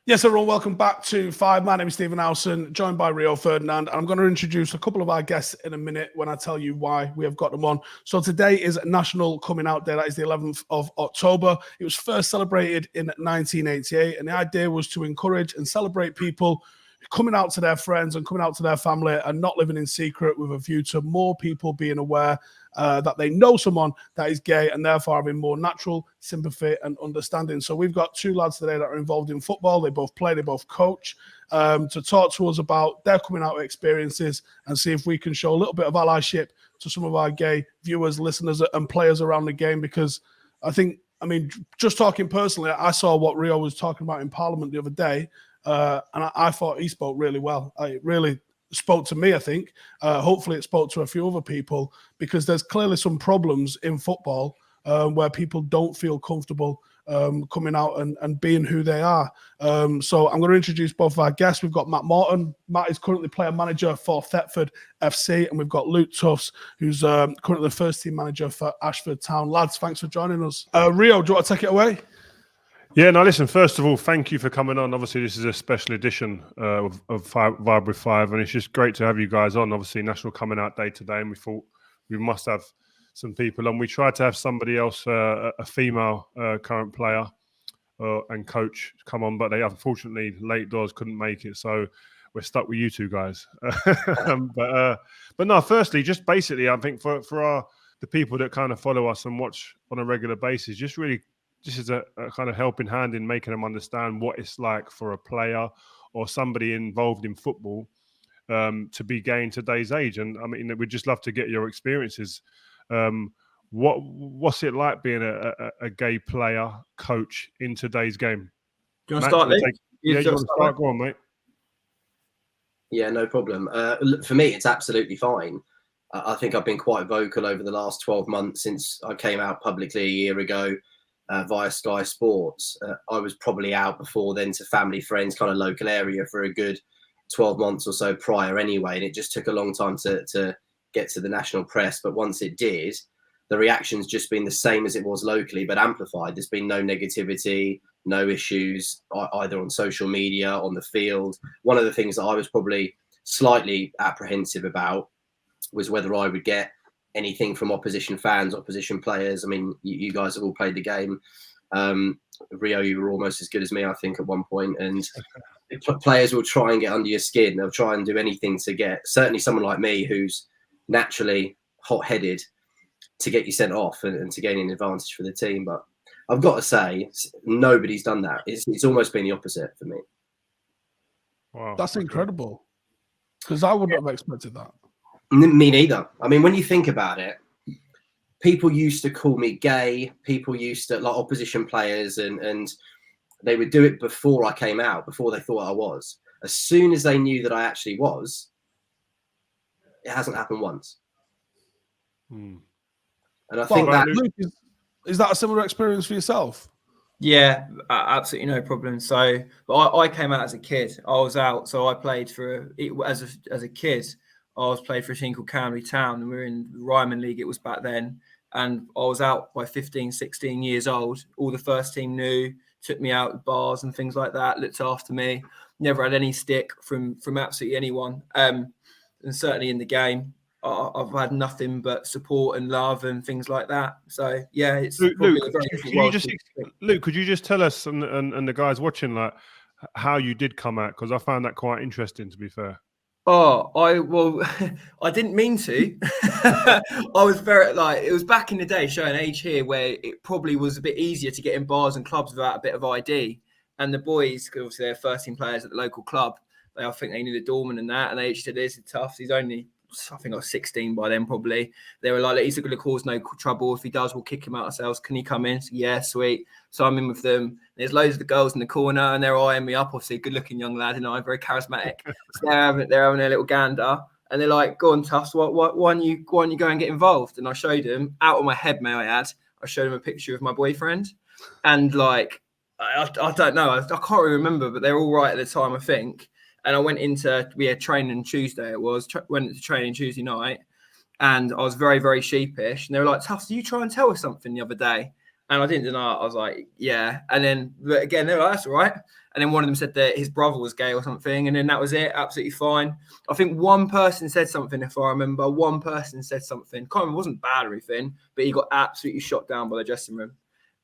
Yes, everyone, welcome back to Five. My name is Stephen Howson, joined by Rio Ferdinand. I'm going to introduce a couple of our guests in a minute when I tell you why we have got them on. So today is National Coming Out Day. That is the 11th of October. It was first celebrated in 1988, and the idea was to encourage and celebrate people coming out to their friends and coming out to their family and not living in secret, with a view to more people being aware that they know someone that is gay and therefore having more natural sympathy and understanding. So we've got two lads today that are involved in football. They both play, they both coach, to talk to us about their coming out experiences and see if we can show a little bit of allyship to some of our gay viewers, listeners and players around the game. Because just talking personally, I saw what Rio was talking about in Parliament the other day, and I thought he spoke really well. It really spoke to me, I think. Hopefully it spoke to a few other people, because there's clearly some problems in football where people don't feel comfortable coming out and being who they are. So I'm going to introduce both of our guests. We've got Matt Morton. Matt is currently player manager for Thetford FC, and we've got Luke Tuffs, who's currently the first team manager for Ashford Town. Lads, thanks for joining us. Rio, do you want to take it away? Yeah, no, listen, first of all, thank you for coming on. Obviously, this is a special edition of Vibe with Five, and it's just great to have you guys on. Obviously, National Coming Out Day today, and we thought we must have some people on. We tried to have somebody else, a female current player and coach, come on, but they unfortunately, late doors, couldn't make it, so we're stuck with you two guys. But no, firstly, just basically, I think for the people that kind of follow us and watch on a regular basis, just really, this is a kind of helping hand in making them understand what it's like for a player or somebody involved in football to be gay in today's age. And I mean, we'd just love to get your experiences. What's it like being a gay player, coach in today's game? Do you want to start, Lee? You want to start? Go on, mate. Yeah, no problem. For me, it's absolutely fine. I think I've been quite vocal over the last 12 months since I came out publicly a year ago. Via Sky Sports. I was probably out before then to family, friends, kind of local area for a good 12 months or so prior anyway. And it just took a long time to get to the national press. But once it did, the reaction's just been the same as it was locally, but amplified. There's been no negativity, no issues, either on social media, on the field. One of the things that I was probably slightly apprehensive about was whether I would get anything from opposition fans, opposition players. I mean, you guys have all played the game. Rio, you were almost as good as me, I think, at one point. And players will try and get under your skin. They'll try and do anything to get, certainly someone like me who's naturally hot-headed, to get you sent off and to gain an advantage for the team. But I've got to say, nobody's done that. It's almost been the opposite for me. Wow, that's incredible. Because I wouldn't have expected that. Me neither. I mean, when you think about it, people used to call me gay. People used to, like opposition players, and they would do it before I came out, before they thought I was. As soon as they knew that I actually was, it hasn't happened once. And I think that... Luke, is that a similar experience for yourself? Yeah, absolutely no problem. So I came out as a kid. I was out, so I played as a kid. I played for a team called County Town, and we were in the Ryman League, it was back then. And I was out by 15, 16 years old. All the first team knew, took me out to bars and things like that, looked after me. Never had any stick from absolutely anyone. And certainly in the game, I've had nothing but support and love and things like that. So, yeah, it's Luke, probably a very different world. Luke, could you just tell us and the guys watching, like, how you did come out? Because I found that quite interesting, to be fair. Oh, I didn't mean to. I was it was back in the day, showing age here, where it probably was a bit easier to get in bars and clubs without a bit of ID. And the boys, because obviously they're first team players at the local club, I think they knew the doorman and that, and they said, "This is Tuffs. He's only, I think I was 16 by then probably." They were like, "He's going to cause no trouble. If he does, we'll kick him out ourselves. Can he come in?" So, yeah, sweet. So I'm in with them. There's loads of the girls in the corner, and they're eyeing me up. Obviously, a good-looking young lad, and I'm very charismatic. So they're having a little gander, and they're like, "Go on, Tuffs. Why don't you go and get involved?" And I showed them, out of my head, may I add, I showed them a picture of my boyfriend, and like, I don't know, I can't really remember, but they're all right at the time, I think. And I went into, we had training Tuesday, went into training Tuesday night, and I was very, very sheepish. And they were like, "Tuffs, did you try and tell us something the other day?" And I didn't deny it. I was like, yeah. And then but again, they were like, that's all right. And then one of them said that his brother was gay or something. And then that was it. Absolutely fine. I think one person said something, if I remember. One person said something. Can't remember, it wasn't bad or anything, but he got absolutely shot down by the dressing room.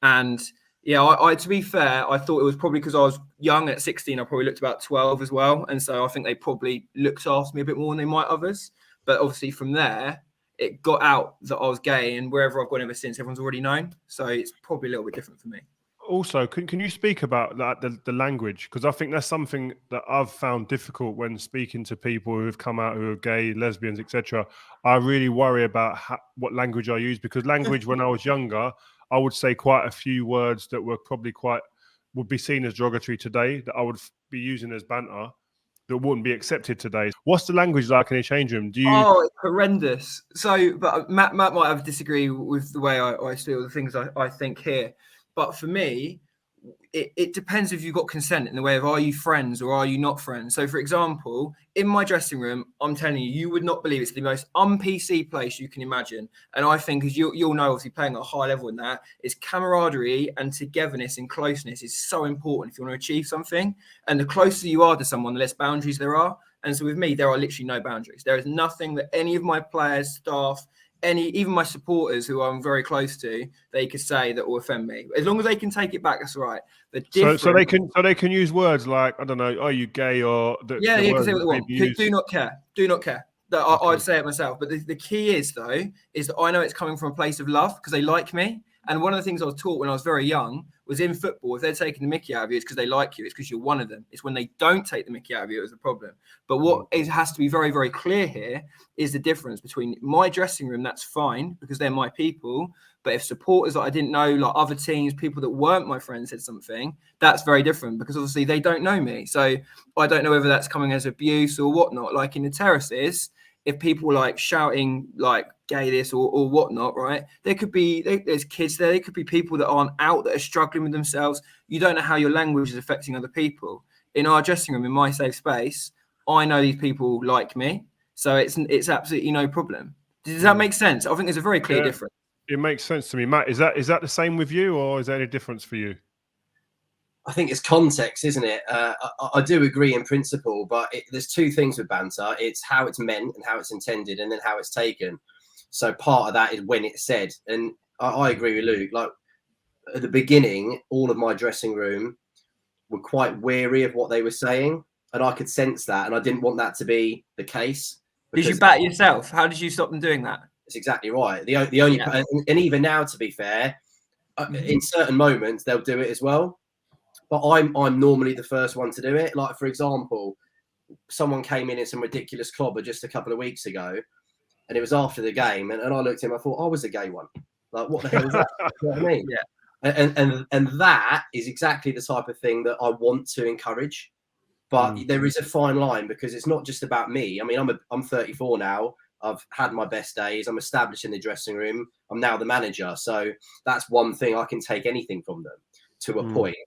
And yeah, I to be fair, I thought it was probably because I was young at 16. I probably looked about 12 as well. And so I think they probably looked after me a bit more than they might others. But obviously from there, it got out that I was gay, and wherever I've gone ever since, everyone's already known. So it's probably a little bit different for me. Also, can you speak about that, the language? Because I think that's something that I've found difficult when speaking to people who have come out who are gay, lesbians, etc. I really worry about what language I use, because language when I was younger, I would say quite a few words that were probably would be seen as derogatory today, that I would be using as banter, that wouldn't be accepted today. What's the language like in a change room? Oh, it's horrendous. So, but Matt might have disagree with the way I feel, the things I think here. But for me, it depends if you've got consent in the way of, are you friends or are you not friends? So, for example, in my dressing room, I'm telling you, you would not believe it's the most un-PC place you can imagine. And I think, as you'll know, obviously playing at a high level in that, is camaraderie and togetherness and closeness is so important if you want to achieve something. And the closer you are to someone, the less boundaries there are. And so with me, there are literally no boundaries. There is nothing that any of my players, staff, even my supporters who I'm very close to, they could say that will offend me. As long as they can take it back, that's right. So they can use words like, I don't know, are you gay, or yeah, you can say what they want. Do not care. Do not care. Okay. I'd say it myself. But the key is though, is that I know it's coming from a place of love because they like me. And one of the things I was taught when I was very young was in football, if they're taking the mickey out of you, it's because they like you. It's because you're one of them. It's when they don't take the mickey out of you, it's a problem. But what has to be very, very clear here is the difference between my dressing room, that's fine because they're my people. But if supporters that I didn't know, like other teams, people that weren't my friends said something, that's very different because obviously they don't know me. So I don't know whether that's coming as abuse or whatnot. Like in the terraces, if people like shouting like gay this or whatnot, right? There could be, there's kids there. There could be people that aren't out that are struggling with themselves. You don't know how your language is affecting other people. In our dressing room, in my safe space, I know these people like me. So it's absolutely no problem. Does that make sense? I think there's a very clear difference. It makes sense to me. Matt, is that the same with you, or is there any difference for you? I think it's context, isn't it? I do agree in principle, but there's two things with banter. It's how it's meant and how it's intended, and then how it's taken. So part of that is when it's said. And I agree with Luke. Like at the beginning, all of my dressing room were quite wary of what they were saying. And I could sense that. And I didn't want that to be the case. Did you bat yourself? How did you stop them doing that? That's exactly right. The only, and even now, to be fair, in certain moments, they'll do it as well. But I'm normally the first one to do it. Like, for example, someone came in some ridiculous clobber just a couple of weeks ago, and it was after the game, and I looked at him, I thought, I was a gay one. Like, what the hell is that? You know what I mean? Yeah. And that is exactly the type of thing that I want to encourage. But there is a fine line because it's not just about me. I mean, I'm 34 now. I've had my best days. I'm established in the dressing room. I'm now the manager. So that's one thing. I can take anything from them to a point.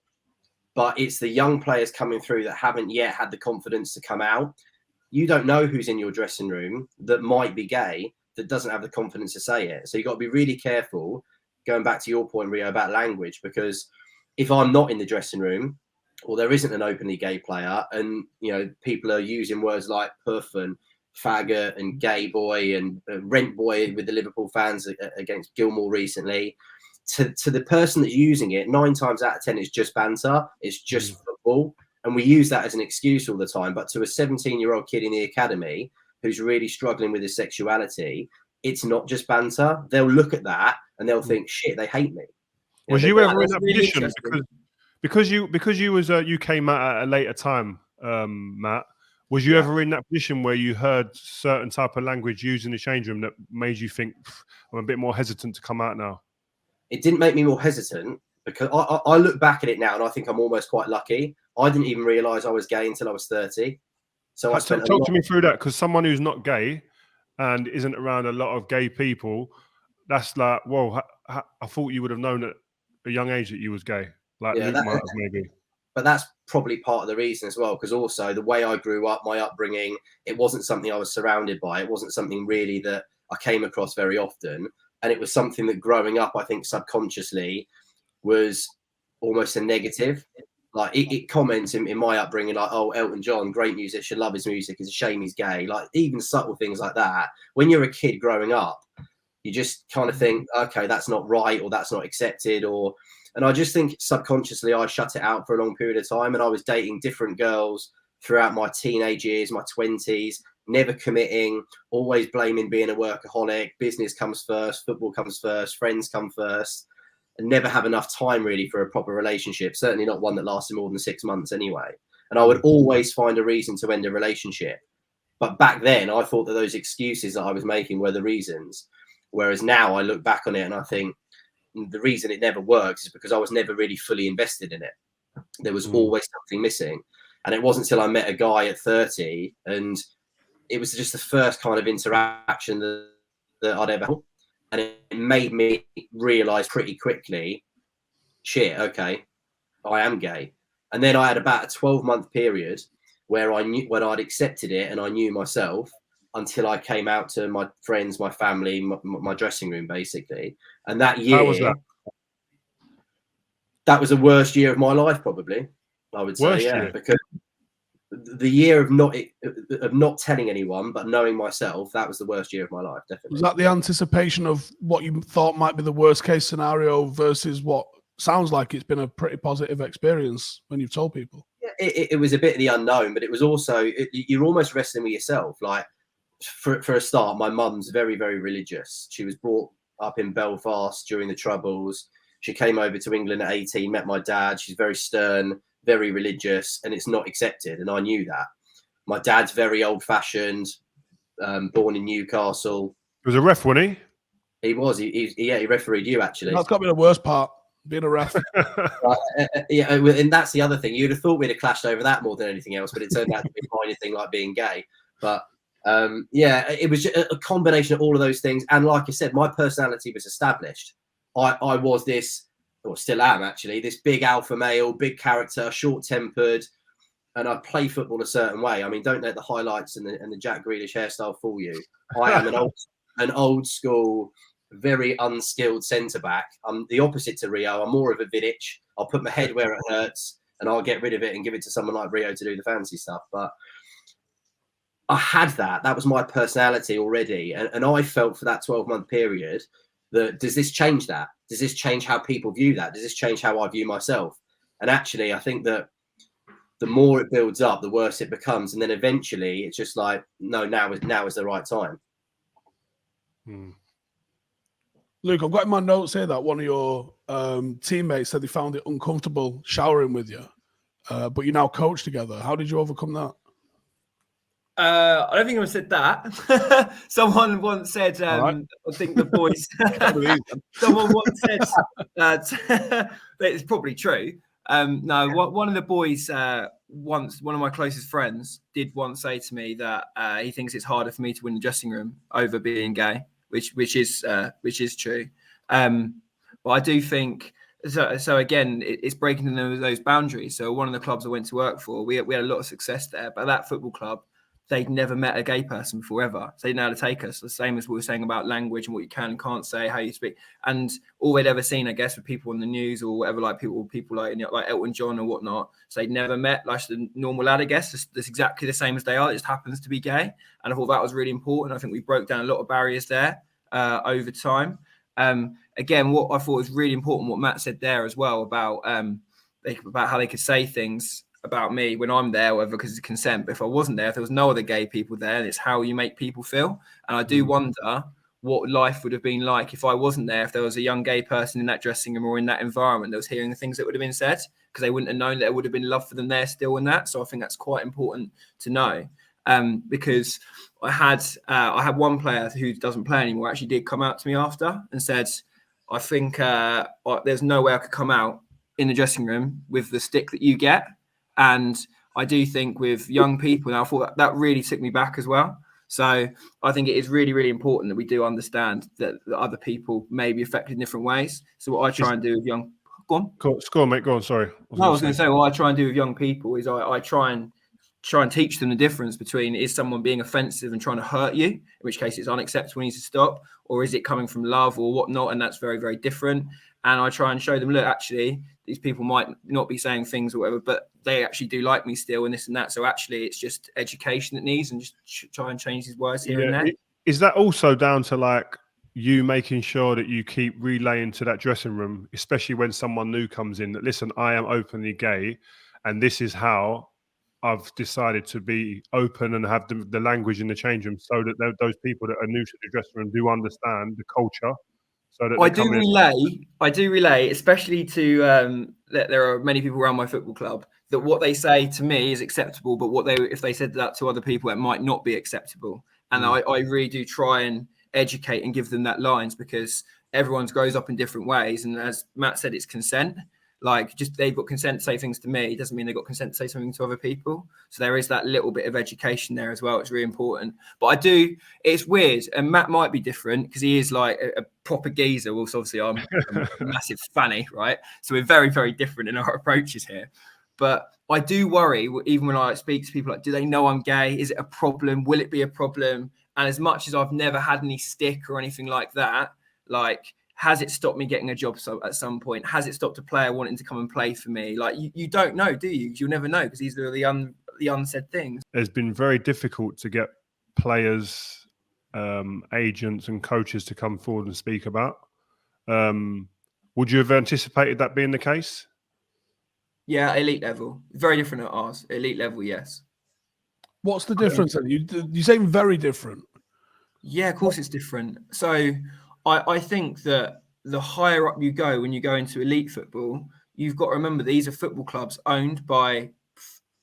But it's the young players coming through that haven't yet had the confidence to come out. You don't know who's in your dressing room that might be gay, that doesn't have the confidence to say it. So you've got to be really careful, going back to your point, Rio, about language, because if I'm not in the dressing room or there isn't an openly gay player and, you know, people are using words like puff and faggot and gay boy and rent boy with the Liverpool fans against Gilmore recently, to the person that's using it, 9 times out of 10, it's just banter. It's just football. And we use that as an excuse all the time. But to a 17-year-old kid in the academy who's really struggling with his sexuality, it's not just banter. They'll look at that and they'll think, shit, they hate me. Was you ever in that position? Because you came out at a later time, Matt. Was you ever in that position where you heard certain type of language used in the change room that made you think, I'm a bit more hesitant to come out now? It didn't make me more hesitant because I look back at it now and I think I'm almost quite lucky. I didn't even realise I was gay until I was 30. So I spent talk to me through that, because someone who's not gay and isn't around a lot of gay people, that's like, whoa, I thought you would have known at a young age that you was gay. Like Luke might have maybe. But that's probably part of the reason as well, because also the way I grew up, my upbringing, it wasn't something I was surrounded by. It wasn't something really that I came across very often. And it was something that growing up, I think subconsciously, was almost a negative. Like it comments in my upbringing, like, oh, Elton John, great musician, love his music. It's a shame he's gay. Like even subtle things like that. When you're a kid growing up, you just kind of think, okay, that's not right, or that's not accepted, and I just think subconsciously I shut it out for a long period of time. And I was dating different girls throughout my teenage years, my 20s, never committing, always blaming being a workaholic. Business comes first, football comes first, friends come first. And never have enough time really for a proper relationship, certainly not one that lasted more than 6 months anyway. And I would always find a reason to end a relationship. But back then, I thought that those excuses that I was making were the reasons. Whereas now I look back on it and I think the reason it never works is because I was never really fully invested in it. There was always something missing. And it wasn't until I met a guy at 30, and it was just the first kind of interaction that I'd ever had. And it made me realize pretty quickly, shit, okay, I am gay. And then I had about a 12-month period where I knew when I'd accepted it and I knew myself, until I came out to my friends, my family, my dressing room, basically. And that year, How was that? That was the worst year of my life, probably, I would say. Worst yeah, year? because the year of not telling anyone, but knowing myself, that was the worst year of my life, definitely. Was that the anticipation of what you thought might be the worst case scenario versus what sounds like it's been a pretty positive experience when you've told people? Yeah, it was a bit of the unknown, but it was also, you're almost wrestling with yourself. Like, for a start, my mum's very, very religious. She was brought up in Belfast during the Troubles. She came over to England at 18, met my dad. She's very stern, very religious, and it's not accepted. And I knew that. My dad's very old-fashioned, born in Newcastle. He was a ref, wasn't he? He was. He refereed you, actually. That's got to be the worst part, being a ref. Yeah, and that's the other thing. You'd have thought we'd have clashed over that more than anything else, but it turned out to be a minor thing like being gay. But yeah, it was just a combination of all of those things. And like I said, my personality was established. I was this, or still am actually, this big alpha male, big character, short-tempered, and I play football a certain way. I mean, don't let the highlights and the Jack Grealish hairstyle fool you. I am an old school, very unskilled centre-back. I'm the opposite to Rio. I'm more of a Vidic. I'll put my head where it hurts and I'll get rid of it and give it to someone like Rio to do the fancy stuff. But I had that. That was my personality already. And I felt for that 12-month period that, does this change that? Does this change how people view that? Does this change how I view myself? And actually, I think that the more it builds up, the worse it becomes. And then eventually it's just like, no, now is the right time. Luke, I've got in my notes here that one of your teammates said they found it uncomfortable showering with you, but you now coach together. How did you overcome that? I don't think I said that. Someone once said, I think the boys, someone once said that it's probably true. No, one of the boys once, one of my closest friends did once say to me that he thinks it's harder for me to win the dressing room over being gay, which is true. But I do think, so again, it's breaking those boundaries. So one of the clubs I went to work for, we had a lot of success there, but that football club, they'd never met a gay person before ever. So they know how to take us. The same as we were saying about language and what you can and can't say, how you speak. And all they'd ever seen, I guess, with people on the news or whatever, like people like Elton John or whatnot. So they'd never met like the normal lad, I guess. That's exactly the same as they are. It just happens to be gay. And I thought that was really important. I think we broke down a lot of barriers there over time. Again, what I thought was really important, what Matt said there as well about how they could say things about me when I'm there, whether because of consent. But if I wasn't there, if there was no other gay people there, it's how you make people feel. And I do wonder what life would have been like if I wasn't there, if there was a young gay person in that dressing room or in that environment that was hearing the things that would have been said, because they wouldn't have known that there would have been love for them there still in that. So I think that's quite important to know. Because I had one player who doesn't play anymore actually did come out to me after and said, I think there's no way I could come out in the dressing room with the stick that you get. And I do think with young people, and I thought that really took me back as well. So I think it is really, really important that we do understand that other people may be affected in different ways. So what I try and do with young... Go on. Go on, mate. Go on, sorry. I was going to say, what I try and do with young people is I try and try and teach them the difference between, is someone being offensive and trying to hurt you, in which case it's unacceptable, needs to stop, or is it coming from love or whatnot, and that's very, very different. And I try and show them, look, actually, these people might not be saying things or whatever, but they actually do like me still, and this and that. So actually, it's just education that needs, and just try and change these words here and there. Is that also down to like you making sure that you keep relaying to that dressing room, especially when someone new comes in, that listen, I am openly gay, and this is how I've decided to be open and have the language in the change room, so that those people that are new to the dressing room do understand the culture. So that I do relay, especially to that there are many people around my football club, that what they say to me is acceptable, but if they said that to other people, it might not be acceptable. And I really do try and educate and give them that lines, because everyone grows up in different ways. And as Matt said, it's consent. Like, just they've got consent to say things to me doesn't mean they've got consent to say something to other people. So there is that little bit of education there as well. It's really important. But it's weird. And Matt might be different because he is like a proper geezer. Well, so obviously I'm a massive fanny, right? So we're very, very different in our approaches here. But I do worry, even when I speak to people, like, do they know I'm gay? Is it a problem? Will it be a problem? And as much as I've never had any stick or anything like that, like, has it stopped me getting a job at some point? Has it stopped a player wanting to come and play for me? Like, you don't know, do you? You'll never know, because these are the unsaid things. It's been very difficult to get players, agents and coaches to come forward and speak about. Would you have anticipated that being the case? Yeah, elite level. Very different at ours. Elite level, yes. What's the difference? You say very different. Yeah, of course it's different. So I think that the higher up you go, when you go into elite football, you've got to remember these are football clubs owned by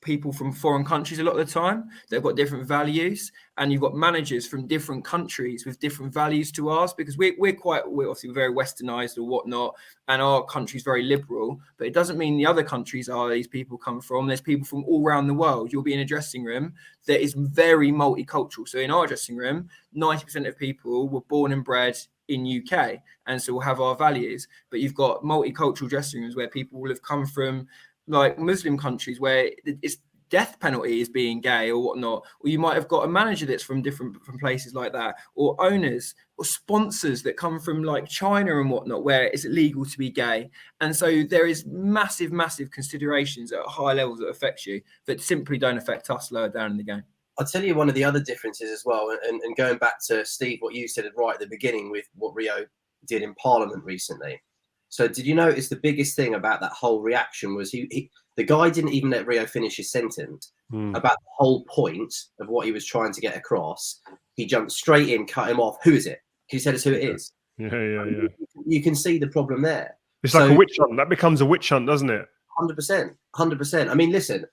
people from foreign countries a lot of the time. They've got different values, and you've got managers from different countries with different values to ours, because we're obviously very westernized or whatnot, and our country's very liberal, but it doesn't mean the other countries are these people come from. There's people from all around the world. You'll be in a dressing room that is very multicultural. So in our dressing room, 90% of people were born and bred in UK, and so we'll have our values. But you've got multicultural dressing rooms where people will have come from like Muslim countries where it's death penalty is being gay or whatnot, or you might have got a manager that's from places like that, or owners or sponsors that come from like China and whatnot, where it's illegal to be gay. And so there is massive considerations at high levels that affect you that simply don't affect us lower down in the game. I'll tell you one of the other differences as well, and going back to Steve, what you said right at the beginning with what Rio did in Parliament recently. So did you notice the biggest thing about that whole reaction was the guy didn't even let Rio finish his sentence about the whole point of what he was trying to get across. He jumped straight in, cut him off. Who is it? Can you tell us who it is? Yeah. You can see the problem there. It's like a witch hunt. That becomes a witch hunt, doesn't it? 100%. I mean, listen,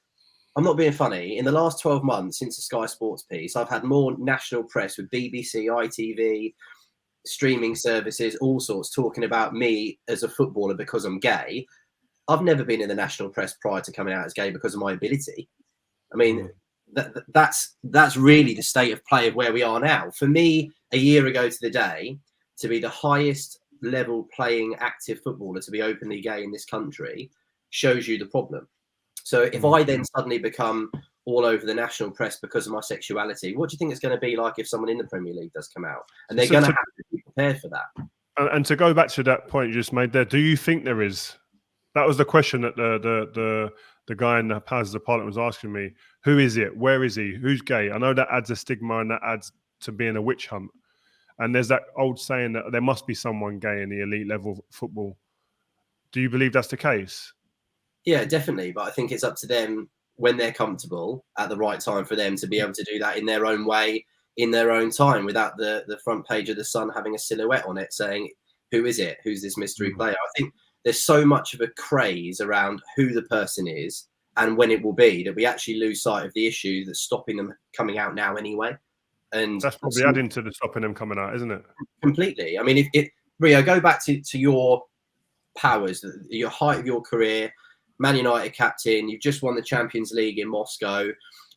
I'm not being funny. In the last 12 months since the Sky Sports piece, I've had more national press with BBC, ITV, streaming services, all sorts, talking about me as a footballer because I'm gay. I've never been in the national press prior to coming out as gay because of my ability. I mean, that's really the state of play of where we are now. For me, a year ago to the day, to be the highest level playing active footballer, to be openly gay in this country, shows you the problem. So if I then suddenly become all over the national press because of my sexuality, what do you think it's going to be like if someone in the Premier League does come out? And they're going to have to be prepared for that. And to go back to that point you just made there, do you think there is? That was the question that the guy in the Houses of Parliament was asking me. Who is it? Where is he? Who's gay? I know that adds a stigma and that adds to being a witch hunt. And there's that old saying that there must be someone gay in the elite level football. Do you believe that's the case? Yeah, definitely. But I think it's up to them when they're comfortable at the right time for them to be able to do that in their own way, in their own time, without the front page of the Sun having a silhouette on it saying, who is it? Who's this mystery player? I think there's so much of a craze around who the person is and when it will be that we actually lose sight of the issue that's stopping them coming out now anyway. And that's probably adding to the stopping them coming out, isn't it? Completely. I mean, if Rio, go back to your powers, your height of your career, Man United captain, you've just won the Champions League in Moscow.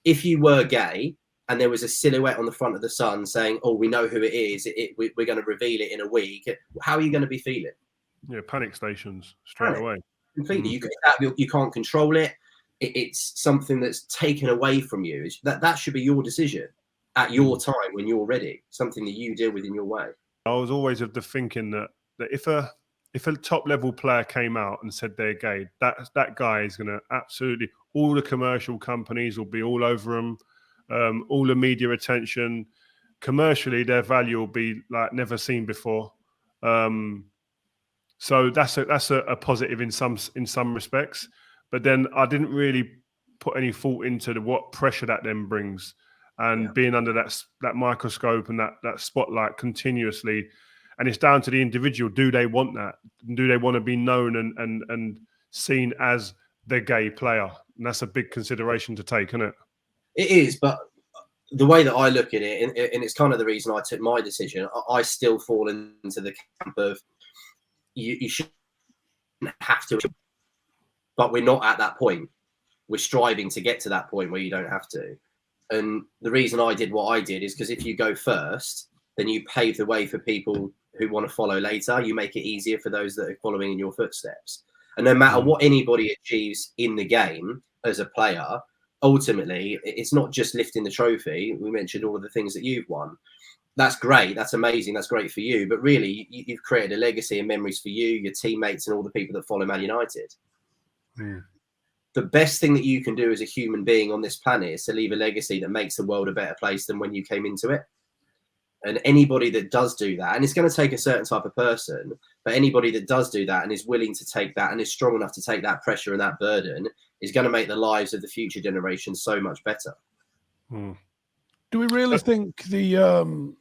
If you were gay and there was a silhouette on the front of the Sun saying, oh, we know who it is, we're going to reveal it in a week, how are you going to be feeling? Yeah, panic stations straight away. Completely. You can't control it. it's something that's taken away from you. That should be your decision at your time when you're ready. Something that you deal with in your way. I was always of the thinking that if a top level player came out and said they're gay, that guy is going to absolutely, all the commercial companies will be all over them, all the media attention. Commercially, their value will be like never seen before. So that's a positive in some respects. But then I didn't really put any thought into what pressure that then brings, and being under that microscope and that spotlight continuously. And it's down to the individual. Do they want that? Do they want to be known and seen as the gay player? And that's a big consideration to take, isn't it? It is, but the way that I look at it, and it's kind of the reason I took my decision, I still fall into the camp of you shouldn't have to, but we're not at that point. We're striving to get to that point where you don't have to. And the reason I did what I did is because if you go first, then you pave the way for people who want to follow later. You make it easier for those that are following in your footsteps. And no matter what anybody achieves in the game as a player, ultimately, it's not just lifting the trophy. We mentioned all of the things that you've won. That's great. That's amazing. That's great for you. But really, you've created a legacy and memories for you, your teammates, and all the people that follow Man United. The best thing that you can do as a human being on this planet is to leave a legacy that makes the world a better place than when you came into it. And anybody that does do that, and it's going to take a certain type of person, but anybody that does do that and is willing to take that and is strong enough to take that pressure and that burden is going to make the lives of the future generations so much better. Do we really think the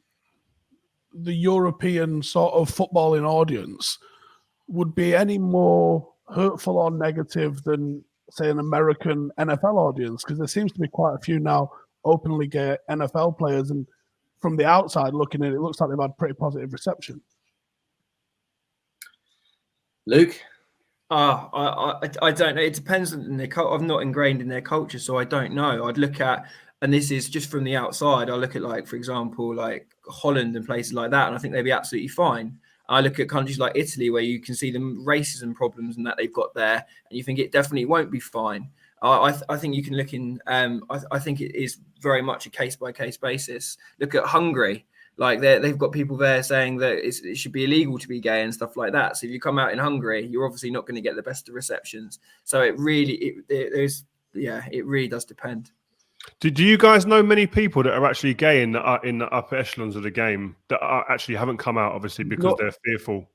European sort of footballing audience would be any more hurtful or negative than, say, an American NFL audience? Because there seems to be quite a few now openly gay NFL players, and from the outside looking at it, it looks like they've had pretty positive reception. Luke? I don't know. It depends on their culture. I'm not ingrained in their culture, so I don't know. I'd look at, and this is just from the outside, I look at, like, for example, like Holland and places like that, and I think they'd be absolutely fine. I look at countries like Italy, where you can see the racism problems and that they've got there, and you think it definitely won't be fine. I think you can look in. I think it is very much a case by case basis. Look at Hungary. Like they've got people there saying that it should be illegal to be gay and stuff like that. So if you come out in Hungary, you're obviously not going to get the best of receptions. So it really does depend. Do you guys know many people that are actually gay in the upper echelons of the game that actually haven't come out, obviously, because they're fearful?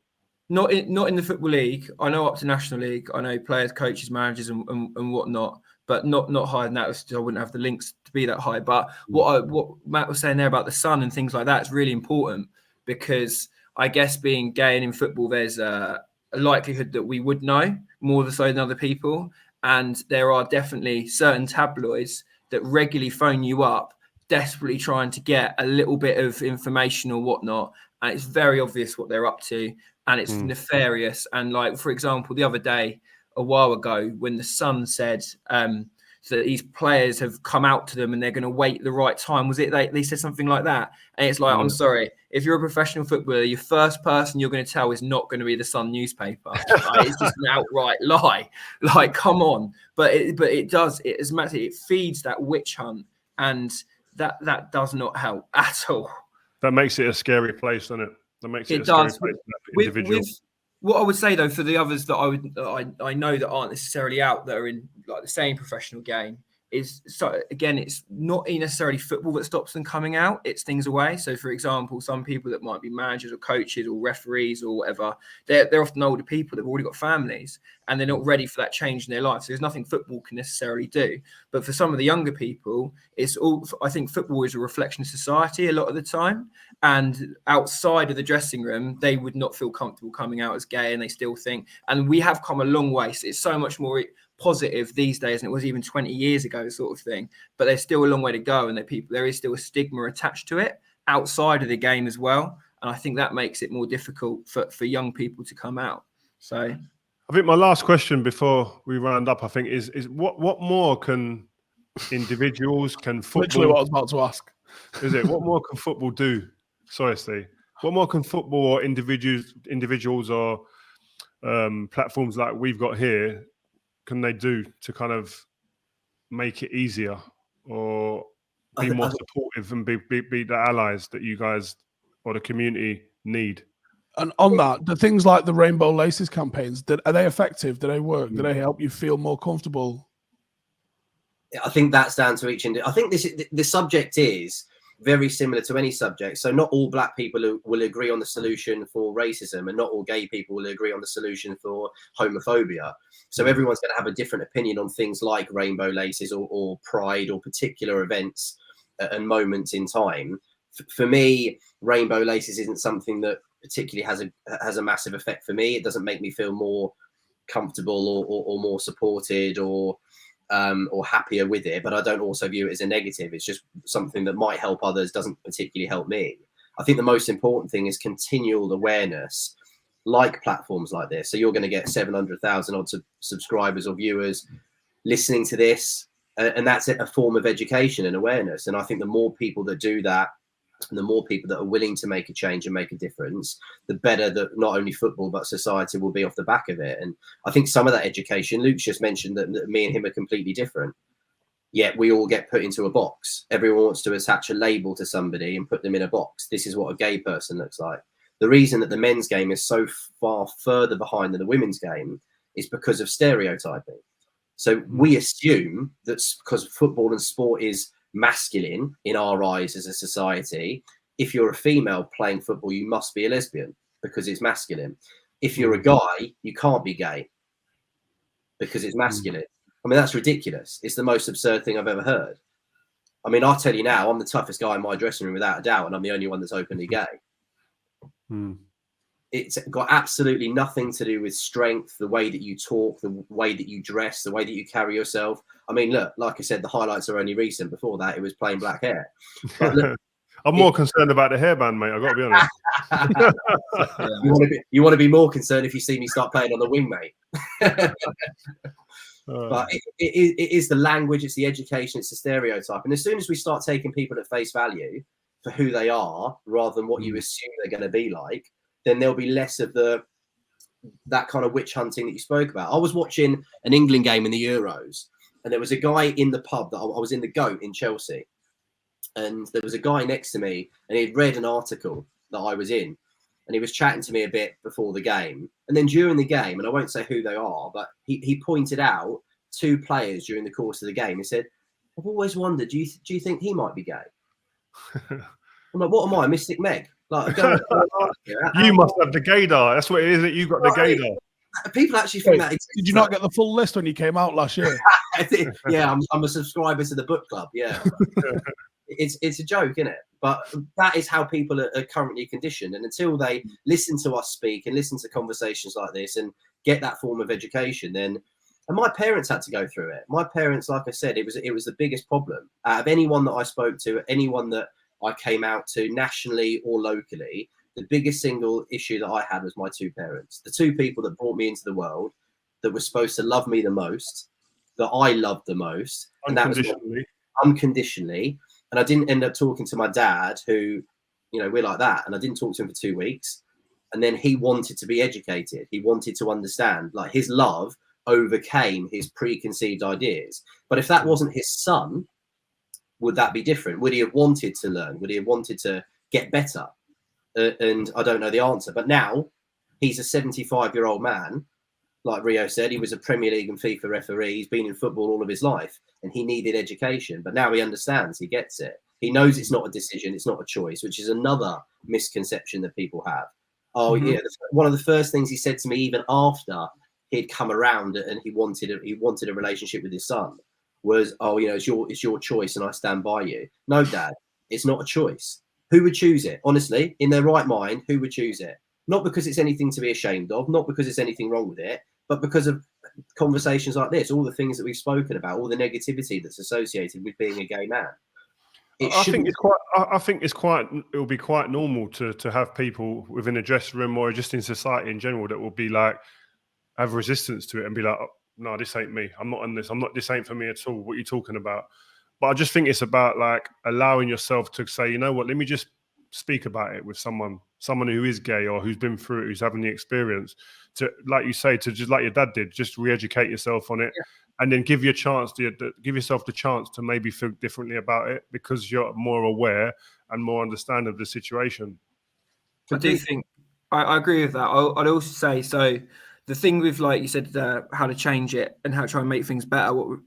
Not in the Football League. I know up to National League. I know players, coaches, managers, and whatnot, but not higher than that. I wouldn't have the links to be that high. But what Matt was saying there about the sun and things like that is really important, because I guess being gay and in football, there's a likelihood that we would know more so than other people, and there are definitely certain tabloids that regularly phone you up, desperately trying to get a little bit of information or whatnot, and it's very obvious what they're up to. And it's nefarious. And, like, for example, the other day, a while ago, when the Sun said that these players have come out to them and they're going to wait the right time, was it they said something like that? And it's like, I'm sorry, if you're a professional footballer, your first person you're going to tell is not going to be the Sun newspaper. Like, it's just an outright lie. Like, come on. But it does. As Matt said, it feeds that witch hunt, and that does not help at all. That makes it a scary place, doesn't it? That makes it a does. scary place for that individual. What I would say, though, for the others that I know that aren't necessarily out that are in, like, the same professional game, is, so again, it's not necessarily football that stops them coming out. It's things away. So, for example, some people that might be managers or coaches or referees or whatever, they're often older people. They've already got families and they're not ready for that change in their life. So there's nothing football can necessarily do. But for some of the younger people, it's all. I think football is a reflection of society a lot of the time. And outside of the dressing room, they would not feel comfortable coming out as gay, and they still think. And we have come a long way. So it's so much more positive these days than it was even 20 years ago, sort of thing. But there's still a long way to go, and there is still a stigma attached to it outside of the game as well. And I think that makes it more difficult for young people to come out. So I think my last question before we round up, I think, is what more can individuals, can football... Literally what I was about to ask. Is it? What more can football do? Sorry, Steve. What more can football or individuals or platforms like we've got here, can they do to kind of make it easier, or be more supportive and be the allies that you guys or the community need? And on that, the things like the Rainbow Laces campaigns, are they effective? Do they work? Do they help you feel more comfortable? I think that's down to each individual. I think the subject is very similar to any subject. So not all black people will agree on the solution for racism, and not all gay people will agree on the solution for homophobia. So everyone's going to have a different opinion on things like rainbow laces or pride or particular events and moments in time. For me, rainbow laces isn't something that particularly has a massive effect for me. It doesn't make me feel more comfortable or more supported or happier with it, but I don't also view it as a negative. It's just something that might help others, doesn't particularly help me. I think the most important thing is continual awareness, like platforms like this. So you're going to get 700,000 odd subscribers or viewers listening to this, and that's a form of education and awareness. And I think the more people that do that, and the more people that are willing to make a change and make a difference, the better that not only football but society will be off the back of it. And I think some of that education, Luke's just mentioned that me and him are completely different, yet we all get put into a box. Everyone wants to attach a label to somebody and put them in a box. This is what a gay person looks like. The reason that the men's game is so far further behind than the women's game is because of stereotyping. So we assume that because football and sport is masculine in our eyes as a society, if you're a female playing football, you must be a lesbian because it's masculine. If you're a guy, you can't be gay because it's masculine. I mean, that's ridiculous. It's the most absurd thing I've ever heard. I mean, I'll tell you now, I'm the toughest guy in my dressing room without a doubt, and I'm the only one that's openly gay. It's got absolutely nothing to do with strength, the way that you talk, the way that you dress, the way that you carry yourself. I mean, look, like I said, the highlights are only recent. Before that, it was plain black hair. But look, I'm more concerned about the hairband, mate. I've got to be honest. You want to be more concerned if you see me start playing on the wing, mate. But it is the language, it's the education, it's the stereotype. And as soon as we start taking people at face value for who they are, rather than what you assume they're going to be like, then there'll be less of that kind of witch hunting that you spoke about. I was watching an England game in the Euros, and there was a guy in the pub that I was in, the Goat in Chelsea, and there was a guy next to me, and he'd read an article that I was in, and he was chatting to me a bit before the game, and then during the game, and I won't say who they are, but he pointed out two players during the course of the game. He said, "I've always wondered, do you think he might be gay?" I'm like, "What am I, Mystic Meg?" Like, you must have the gaydar. That's what it is. That you got the gaydar. People actually think that. Did you not get the full list when you came out last year? Yeah, I'm a subscriber to the book club. Yeah, it's a joke, isn't it? But that is how people are currently conditioned, and until they listen to us speak and listen to conversations like this and get that form of education, then. And my parents had to go through it. My parents, like I said, it was the biggest problem out of anyone that I spoke to, anyone that I came out to nationally or locally. The biggest single issue that I had was my two parents, the two people that brought me into the world, that were supposed to love me the most, that I loved the most, and that was unconditionally. And I didn't end up talking to my dad, who, we're like that, and I didn't talk to him for 2 weeks. And then he wanted to be educated. He wanted to understand, like, his love overcame his preconceived ideas. But if that wasn't his son, would that be different? Would he have wanted to learn? Would he have wanted to get better? And I don't know the answer. But now he's a 75-year-old man. Like Rio said, he was a Premier League and FIFA referee. He's been in football all of his life, and he needed education. But now he understands. He gets it. He knows it's not a decision. It's not a choice, which is another misconception that people have. Yeah. One of the first things he said to me, even after he'd come around and he wanted a relationship with his son, was, it's your choice and I stand by you. No, Dad, it's not a choice. Who would choose it? Honestly, in their right mind, who would choose it? Not because it's anything to be ashamed of, not because it's anything wrong with it, but because of conversations like this, all the things that we've spoken about, all the negativity that's associated with being a gay man. I think it will be quite normal to have people within a dressing room or just in society in general that will be like, have resistance to it and be like, oh, no, this ain't me. I'm not on this. This ain't for me at all. What are you talking about? But I just think it's about like allowing yourself to say, you know what, let me just speak about it with someone who is gay or who's been through it, who's having the experience, to, like you say, to just like your dad did, just re-educate yourself on it and then give yourself the chance to maybe think differently about it because you're more aware and more understanding of the situation. I do think I agree with that. I'd also say, so the thing with, like you said, how to change it and how to try and make things better.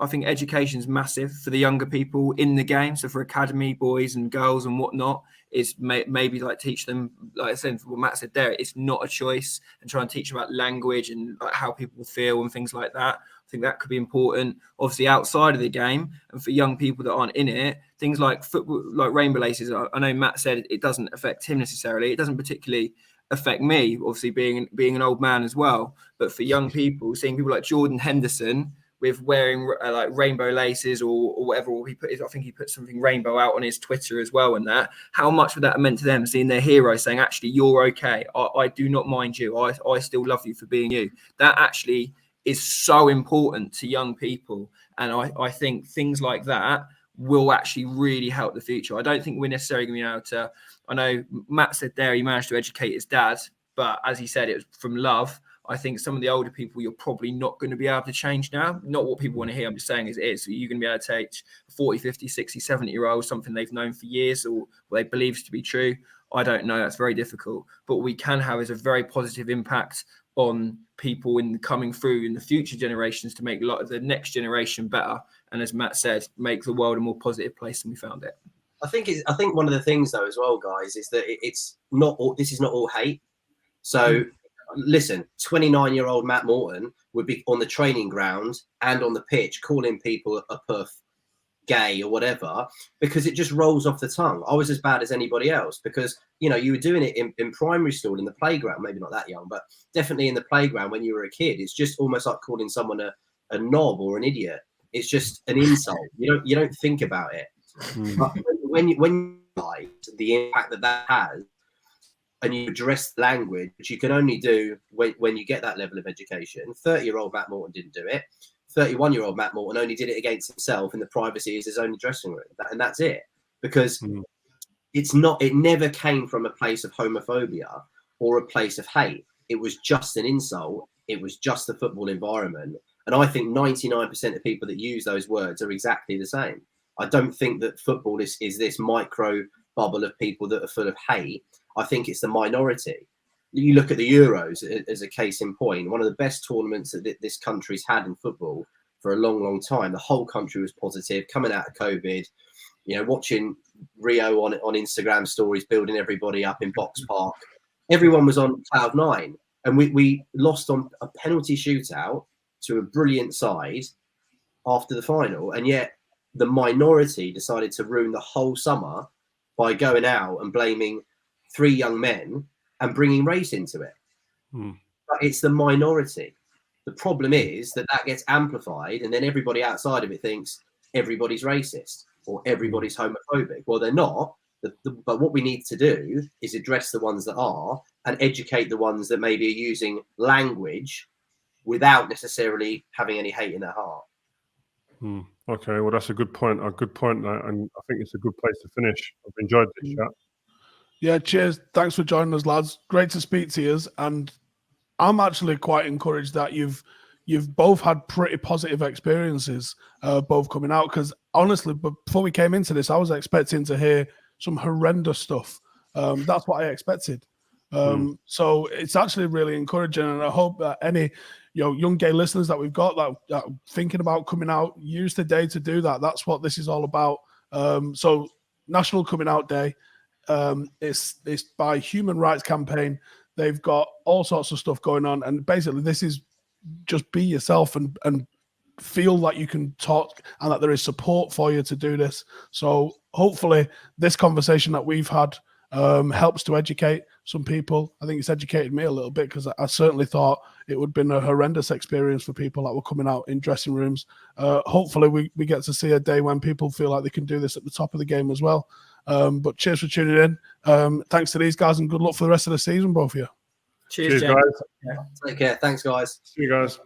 I think education is massive for the younger people in the game. So for academy boys and girls and whatnot, is maybe like teach them, like I said, what Matt said there, it's not a choice, and try and teach them about language and like how people feel and things like that. I think that could be important. Obviously, outside of the game and for young people that aren't in it, things like football, like rainbow laces. I know Matt said it doesn't affect him necessarily. It doesn't particularly affect me, obviously being an old man as well. But for young people, seeing people like Jordan Henderson with wearing like rainbow laces or whatever, or I think he put something rainbow out on his Twitter as well, and that, how much would that have meant to them, seeing their hero saying, actually, you're okay, I do not mind you, I still love you for being you. That actually is so important to young people, and I think things like that will actually really help the future. I don't think we're necessarily going to be able to, I know Matt said there he managed to educate his dad, but as he said, it was from love. I think some of the older people you're probably not going to be able to change now. Not what people want to hear. I'm just saying as it is. So you're going to be able to teach 40, 50, 60, 70-year-olds something they've known for years or they believe to be true. I don't know. That's very difficult. But what we can have is a very positive impact on people coming through in the future generations to make a lot of the next generation better. And as Matt said, make the world a more positive place than we found it. I think one of the things though as well, guys, is that this is not all hate. So listen, 29-year-old Matt Morton would be on the training ground and on the pitch calling people a puff, gay or whatever, because it just rolls off the tongue. I was as bad as anybody else because, you were doing it in primary school, in the playground, maybe not that young, but definitely in the playground when you were a kid. It's just almost like calling someone a knob or an idiot. It's just an insult. You don't think about it. But when you realize the impact that has, and you address language, which you can only do when you get that level of education. 30-year-old Matt Morton didn't do it. 31-year-old Matt Morton only did it against himself in the privacy of his own dressing room. And that's it. Because it never came from a place of homophobia or a place of hate. It was just an insult. It was just the football environment. And I think 99% of people that use those words are exactly the same. I don't think that football is this micro bubble of people that are full of hate. I think it's the minority. You look at the Euros as a case in point, one of the best tournaments that this country's had in football for a long, long time. The whole country was positive, coming out of COVID, watching Rio on Instagram stories, building everybody up in Box Park. Everyone was on cloud nine. And we lost on a penalty shootout to a brilliant side after the final. And yet the minority decided to ruin the whole summer by going out and blaming 3 young men and bringing race into it. But it's the minority. The problem is that gets amplified, and then everybody outside of it thinks everybody's racist or everybody's homophobic. Well, they're not. But what we need to do is address the ones that are and educate the ones that maybe are using language without necessarily having any hate in their heart. Okay, well, that's a good point. And I think it's a good place to finish. I've enjoyed this chat. Yeah, cheers. Thanks for joining us, lads. Great to speak to you. And I'm actually quite encouraged that you've both had pretty positive experiences, both coming out. Because honestly, before we came into this, I was expecting to hear some horrendous stuff. That's what I expected. So it's actually really encouraging, and I hope that any young gay listeners that we've got that are thinking about coming out, use the day to do that. That's what this is all about. So National Coming Out Day. It's by Human Rights Campaign. They've got all sorts of stuff going on, and basically this is just be yourself and feel that you can talk and that there is support for you to do this. So hopefully this conversation that we've had helps to educate some people. I think it's educated me a little bit, because I certainly thought it would have been a horrendous experience for people that were coming out in dressing rooms. Hopefully we get to see a day when people feel like they can do this at the top of the game as well. But cheers for tuning in. Thanks to these guys, and good luck for the rest of the season, both of you. Cheers, guys. Take care. Thanks, guys. See you guys.